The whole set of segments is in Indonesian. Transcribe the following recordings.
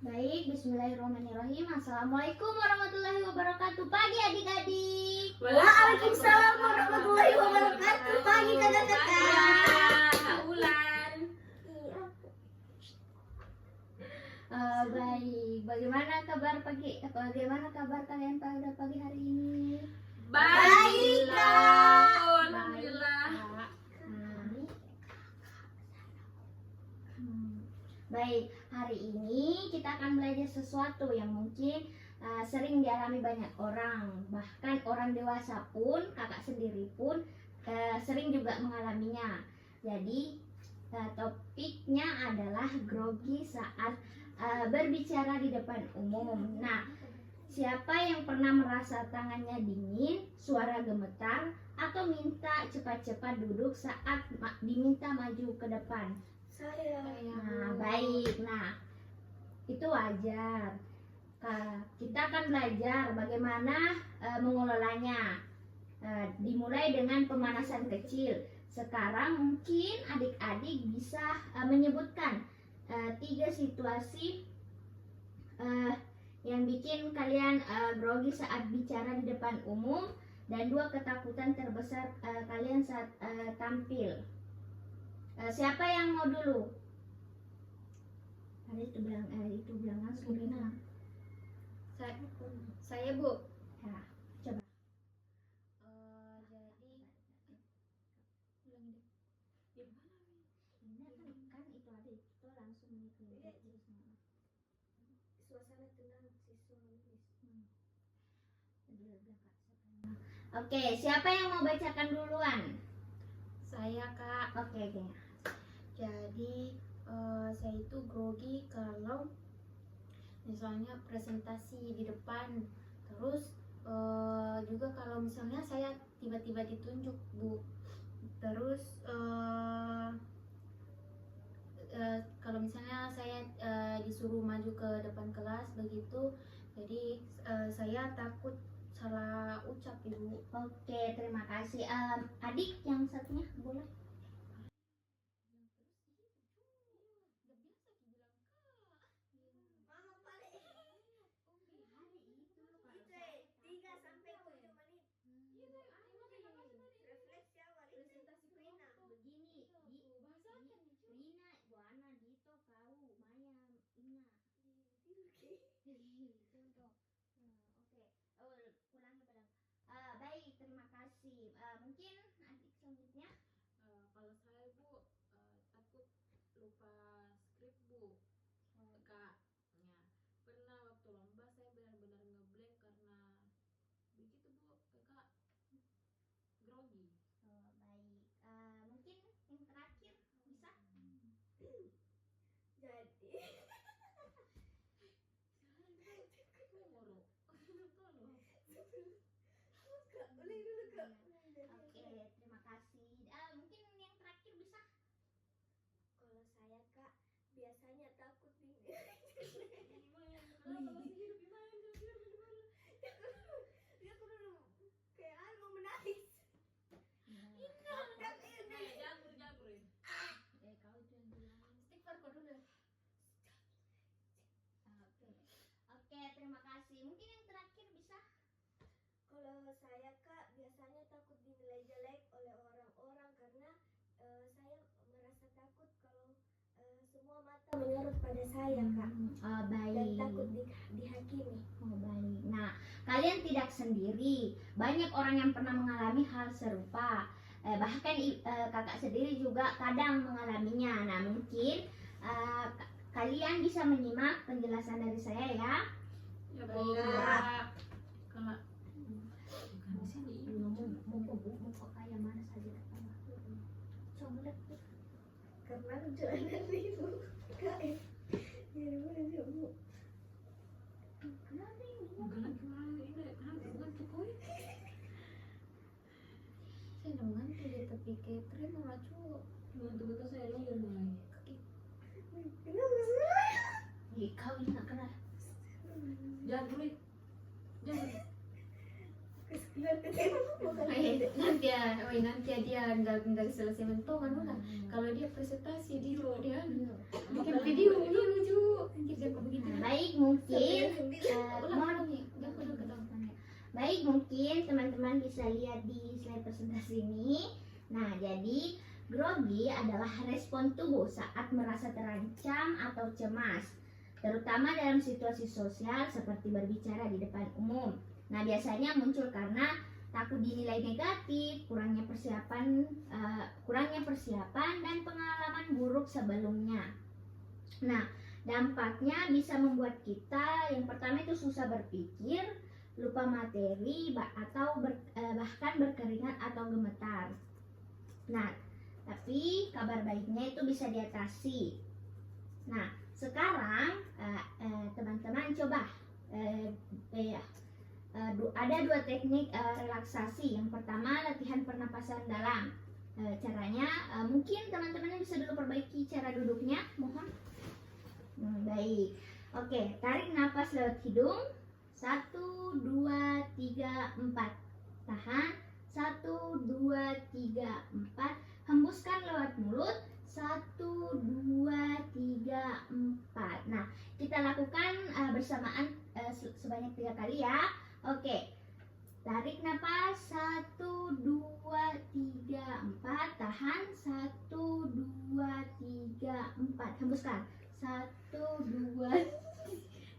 Baik, bismillahirrahmanirrahim. Assalamualaikum warahmatullahi wabarakatuh. Pagi adik-adik. Waalaikumsalam warahmatullahi wabarakatuh. Pagi kakak-kakak. Kak Ulan. Baik, bagaimana kabar kalian pada pagi hari ini? Baik, Kak. Alhamdulillah. Baik, hari ini kita akan belajar sesuatu yang mungkin sering dialami banyak orang, bahkan orang dewasa pun, kakak sendiri pun sering juga mengalaminya. Jadi topiknya adalah grogi saat berbicara di depan umum. Nah, siapa yang pernah merasa tangannya dingin, suara gemetar, atau minta cepat-cepat duduk saat diminta maju ke depan? Saya. Nah, baik. Nah, itu wajar. Kita akan belajar bagaimana mengelolanya. Dimulai dengan pemanasan kecil. Sekarang mungkin adik-adik bisa menyebutkan 3 situasi yang bikin kalian grogi saat bicara di depan umum, dan 2 ketakutan terbesar kalian saat tampil. Siapa yang mau dulu? Ada itu bilang langsung Rina. Saya, Bu. Ya, coba. Jadi Kan itu ada itu langsung Suasana tenang siswa. Oke, siapa yang mau bacakan duluan? saya, Kak. Oke. Jadi saya itu grogi kalau misalnya presentasi di depan, terus juga kalau misalnya saya tiba-tiba ditunjuk, Bu. Terus kalau misalnya saya disuruh maju ke depan kelas begitu, jadi saya takut salah ucap, Ibu. Oke, terima kasih. Adik yang satunya boleh? Mama paling. Itu 3 sampai 7 menit. Refleksi awal presentasi Rina. Begini, Rina, Buana, Dito, kau, Maya, Ina. Oke. Ulangi pedang. Baik, terima kasih. Mungkin adik selanjutnya. Kalau saya, Bu, takut lupa skrip, Bu. Kak, ya, pernah waktu lomba saya benar-benar ngeblank karena begitu, Bu. Kakak grogi. Baik. Mungkin yang terakhir bisa. Jadi boleh dulu Kak. Oke, terima kasih. Mungkin yang terakhir bisa. Kalau saya Kak biasanya takut dia dulu kayak mau menangis. Jagur ya. Kau itu yang bilang istighfar kau dulu. Oke, terima kasih. Mungkin yang terakhir bisa. Kalau saya Kak biasanya takut dinilai jelek oleh orang-orang karena saya merasa takut kalau semua mata menyorot pada saya Kak. Baik. Dan takut dihakimi. Baik. Nah, kalian tidak sendiri. Banyak orang yang pernah mengalami hal serupa. Bahkan kakak sendiri juga kadang mengalaminya. Nah, mungkin kalian bisa menyimak penjelasan dari saya ya. Ya, Bu. Kak. Kalau Mau kayak mana saja coba Karena jalan itu Kak. Ya Bu. saya nunggu di tepi ketren macu nunggu betul saya lagi mulai Kenapa sih? kau ini nggak kena. jangan dulu nanti dia nggak selesai mentongan udah. Kalau dia presentasi dia bikin video lucu, kita begitu. Baik. Jadi mungkin teman-teman bisa lihat di slide presentasi ini. Nah, jadi grogi adalah respon tubuh saat merasa terancam atau cemas, terutama dalam situasi sosial seperti berbicara di depan umum. Nah, biasanya muncul karena takut dinilai negatif, kurangnya persiapan dan pengalaman buruk sebelumnya. Nah, dampaknya bisa membuat kita yang pertama itu susah berpikir, lupa materi, bahkan berkeringat atau gemetar. Nah, tapi kabar baiknya itu bisa diatasi. Nah, sekarang teman-teman coba ada dua teknik relaksasi. Yang pertama, latihan pernapasan dalam. Caranya mungkin teman-teman bisa dulu perbaiki cara duduknya, mohon. Baik. Oke, tarik napas lewat hidung. 1, 2, 3, 4. Tahan. 1, 2, 3, 4. Hembuskan lewat mulut. 1, 2, 3, 4. Nah, kita lakukan bersamaan sebanyak 3 kali ya. Oke. Tarik napas. 1, 2, 3, 4. Tahan. 1, 2, 3, 4. Hembuskan. 1, 2,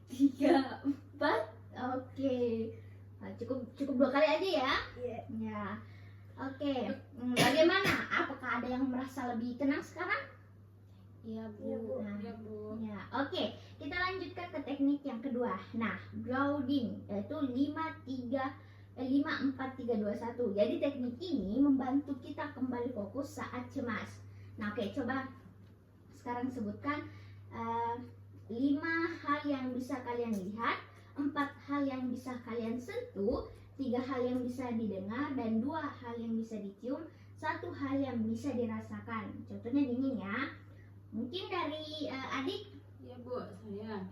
3, 4. Oke. Nah, cukup 2 kali aja ya. Ya. Oke. Bagaimana? Apakah ada yang merasa lebih tenang sekarang? Iya, Bu. Iya, Bu. Nah, Iya, Bu. ya, oke. Kita lanjutkan ke teknik yang kedua. Nah, grounding yaitu 5, 4, 3, 2, 1. Jadi teknik ini membantu kita kembali fokus saat cemas. Nah, oke, coba sekarang sebutkan 5 hal yang bisa kalian lihat, 4 hal yang bisa kalian sentuh, 3 hal yang bisa didengar, dan 2 hal yang bisa dicium, 1 hal yang bisa dirasakan. Contohnya dingin ya. Mungkin dari adik. Ya, Bu, saya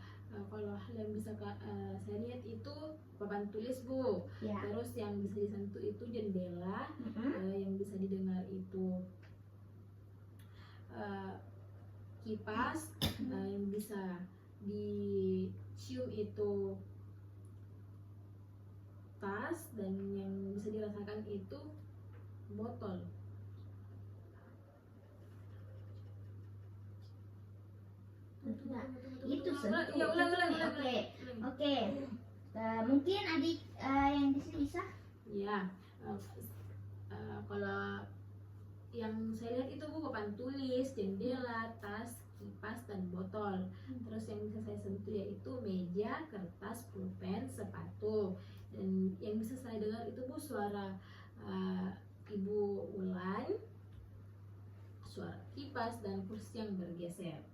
kalau hal yang bisa saya lihat itu papan tulis, Bu. Ya. Terus yang bisa disentuh itu jendela, yang bisa didengar itu kipas, yang bisa dicium itu tas, dan yang bisa dirasakan itu botol. Nah, itu sentuh. Ya, ulang. Oke. Mungkin adik yang di sini bisa. Ya, kalau yang saya lihat itu, Bu, papan tulis, jendela, tas, kipas, dan botol. Terus yang bisa saya sentuh yaitu meja, kertas, pulpen, sepatu. Dan yang bisa saya dengar itu, Bu, suara Ibu Ulan, suara kipas, dan kursi yang bergeser.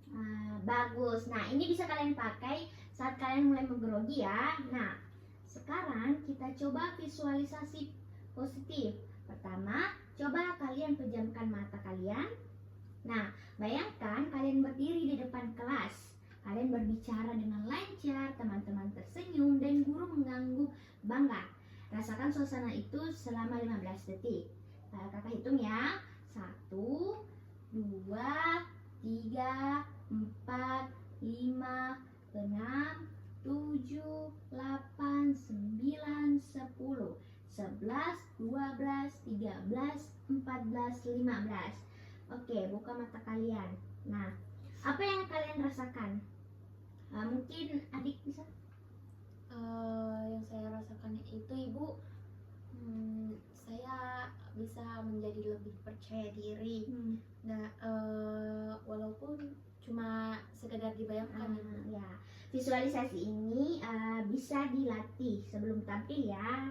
Bagus. Nah, ini bisa kalian pakai saat kalian mulai menggrogi ya. Nah, sekarang kita coba visualisasi positif. Pertama, coba kalian pejamkan mata kalian. Nah, bayangkan kalian berdiri di depan kelas. Kalian berbicara dengan lancar, teman-teman tersenyum, dan guru mengangguk bangga. Rasakan suasana itu selama 15 detik. Kakak hitung ya. 1, 2, 3, 4, 5, 6, 7, 8, 9, 10, 11, 12, 13, 14, 15. Oke, buka mata kalian. Nah, apa yang kalian rasakan? Mungkin adik bisa? Yang saya rasakan itu, Ibu, saya bisa menjadi lebih percaya diri. Nah, walaupun cuma sekedar dibayangkan, Ibu. Ya, visualisasi ini bisa dilatih sebelum tampil ya.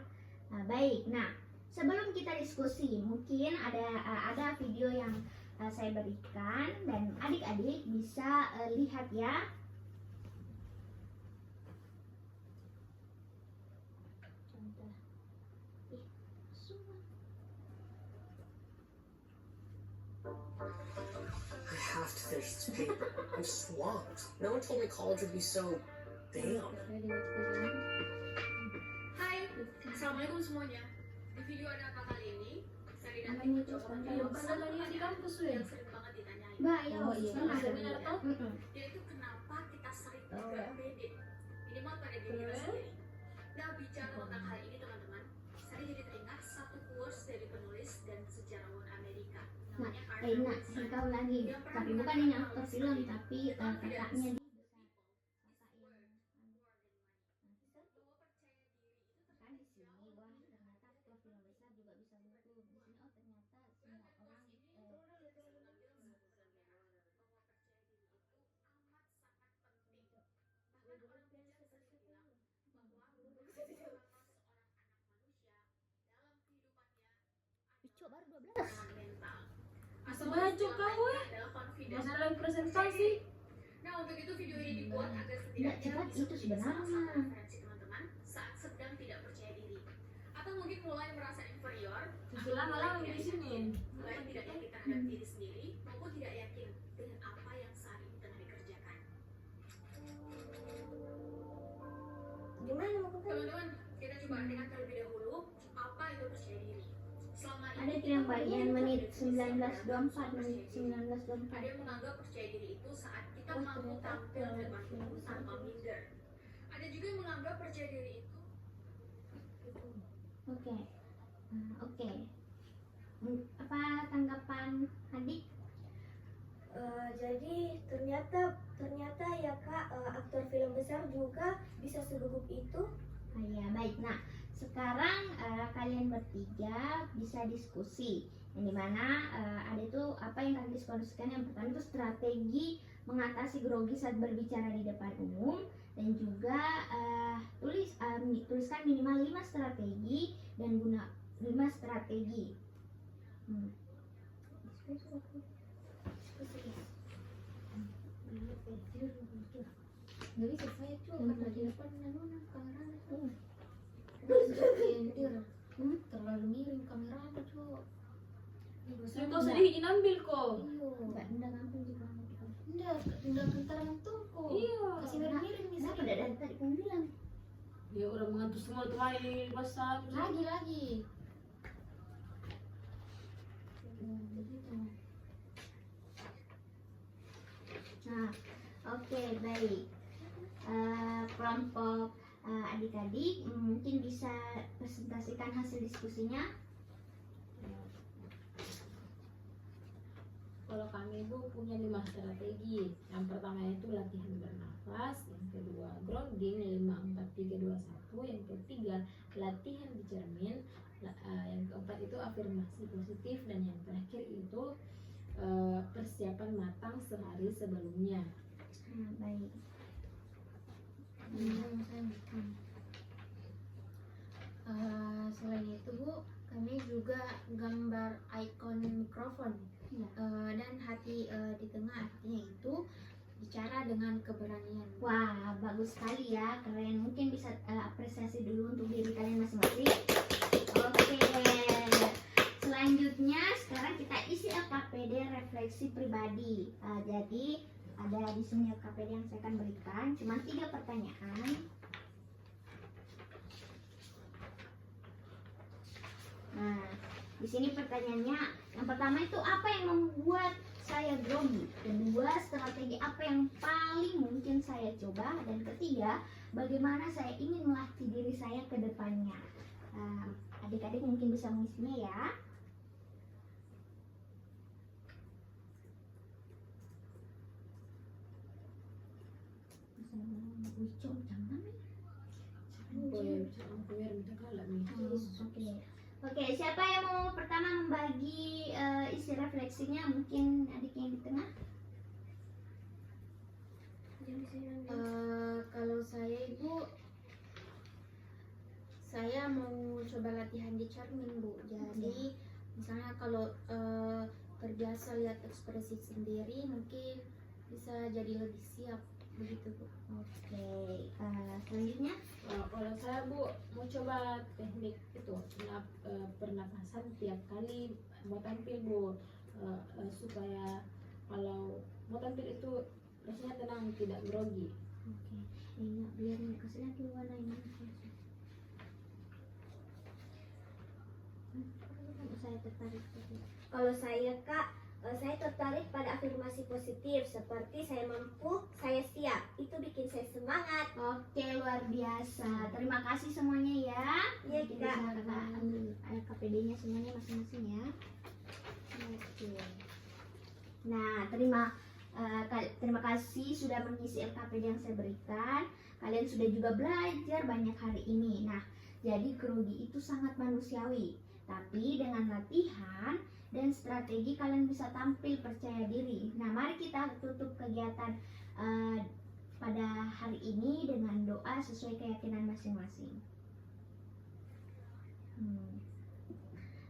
Baik. Nah, sebelum kita diskusi, mungkin ada video yang saya berikan dan adik-adik bisa lihat ya. I have to finish this paper. I'm swamped. No one told me college would be so damn. Hai, assalamualaikum semuanya. Di video ada apa kali ini? Saya dan Namanya tim Justin mencoba Bieber. menjawab Kan di kampus, yang sering banget ditanyain. Mbak, ya, Oh, iya. Benar toh? Mm-mm. Yaitu kenapa kita sering Oh, tidak ya. pede, minimal pada diri kita sendiri. Nah, bicara tentang hal ini teman-teman, Nah, Rika ulangi. Tapi bukan ini aktor film, tapi kakaknya di besar. Kan di sini, wah ternyata aktor film besar juga bisa dukung. Di sini, oh ternyata semua orang Cuk, baru 12. Masa baju kau masalah presentasi. Nah, untuk itu video ini dibuat agar Nggak cepat itu sebenarnya. referensi teman-teman saat sedang tidak percaya diri atau mungkin mulai merasa inferior Cuci lama-lama di sini. baik tidak yakin terhadap diri sendiri maupun tidak yakin dengan apa yang saat ini tengah dikerjakan. Gimana mau ke Teman-teman, kita coba dengar terlebih dahulu apa itu percaya diri. Selama Ada ini yang bagian menit 19.24 menit 19.24. ada yang menganggap percaya diri itu saat kita Oh, mampu ternyata tampil di depan film umum tanpa minder. Ada juga yang menganggap percaya diri itu Oke. Oke. Apa tanggapan adik? Jadi ternyata ya kak, aktor film besar juga bisa segugup itu. Oh ya, baik. Nah, sekarang kalian bertiga bisa diskusi. Yang dimana ada itu apa yang kalian diskusikan. Yang pertama itu strategi mengatasi grogi saat berbicara di depan umum, dan juga tuliskan minimal 5 strategi dan guna 5 strategi. Gak bisa saya cuy, karena di depan nanonan kameranya cuy. Terlalu miring kameranya cuy. Saya kau sedih ambil kok. Iyo, Enggak ngambil juga. enggak kentaran tuh kok. Iya. Kasih miring nih Kenapa saya. dari tadi kamu bilang? Dia orang mengantuk semua tuh main pasang. Lagi. Begitu. Nah, oke, baik. Kelompok adik-adik mungkin bisa presentasikan hasil diskusinya. Kalau kami itu punya 5 strategi. Yang pertama itu latihan bernafas, yang kedua grounding 5, 4, 3, 2, 1, yang ketiga latihan di cermin, yang keempat itu afirmasi positif, dan yang terakhir itu persiapan matang sehari sebelumnya. Nah, baik. Selain itu Bu, kami juga gambar ikon mikrofon. Ya. Dan hati di tengah, artinya itu bicara dengan keberanian. Wah, bagus sekali ya, keren. Mungkin bisa apresiasi dulu untuk diri kalian masing-masing. Oke, selanjutnya sekarang kita isi LKPD refleksi pribadi. Jadi ada di sini LKPD yang saya akan berikan, cuma 3 pertanyaan. Nah, di sini pertanyaannya, yang pertama itu apa yang membuat saya grogi, kedua strategi apa yang paling mungkin saya coba, dan ketiga bagaimana saya ingin melatih diri saya ke depannya. Adik-adik mungkin bisa mengisinya ya. Oke, siapa yang mau pertama membagi isi refleksinya? Mungkin adiknya yang di tengah. Kalau saya Ibu, saya mau coba latihan di cermin Bu. Jadi misalnya kalau terbiasa lihat ekspresi sendiri, mungkin bisa jadi lebih siap begitu Bu. Oke, selanjutnya Kalau saya Bu mau coba teknik itu pernapasan tiap kali mau tampil Bu, supaya kalau mau tampil itu rasanya tenang, tidak grogi. oke, ini biar kasih lagi warna ini. Saya tertarik. Kalau saya kak, saya tertarik pada afirmasi positif seperti saya mampu, saya siap. Itu bikin saya semangat. Oke, luar biasa. Terima kasih semuanya ya. Iya, Mungkin Kak. bisa Kakak ambil KPD-nya semuanya masing-masing ya. Oke. Nah, terima kasih sudah mengisi LKPD yang saya berikan. Kalian sudah juga belajar banyak hari ini. Nah, jadi grogi itu sangat manusiawi. Tapi dengan latihan dan strategi kalian bisa tampil percaya diri. Nah, mari kita tutup kegiatan pada hari ini dengan doa sesuai keyakinan masing-masing.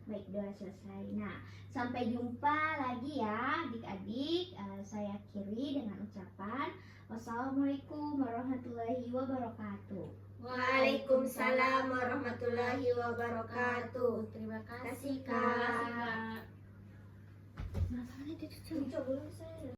Baik, doa selesai. Nah, sampai jumpa lagi ya adik-adik. Saya akhiri dengan ucapan wassalamualaikum warahmatullahi wabarakatuh. Waalaikumsalam warahmatullahi wabarakatuh. Terima kasih Kasih Kak. Kak. Kak. Coba saya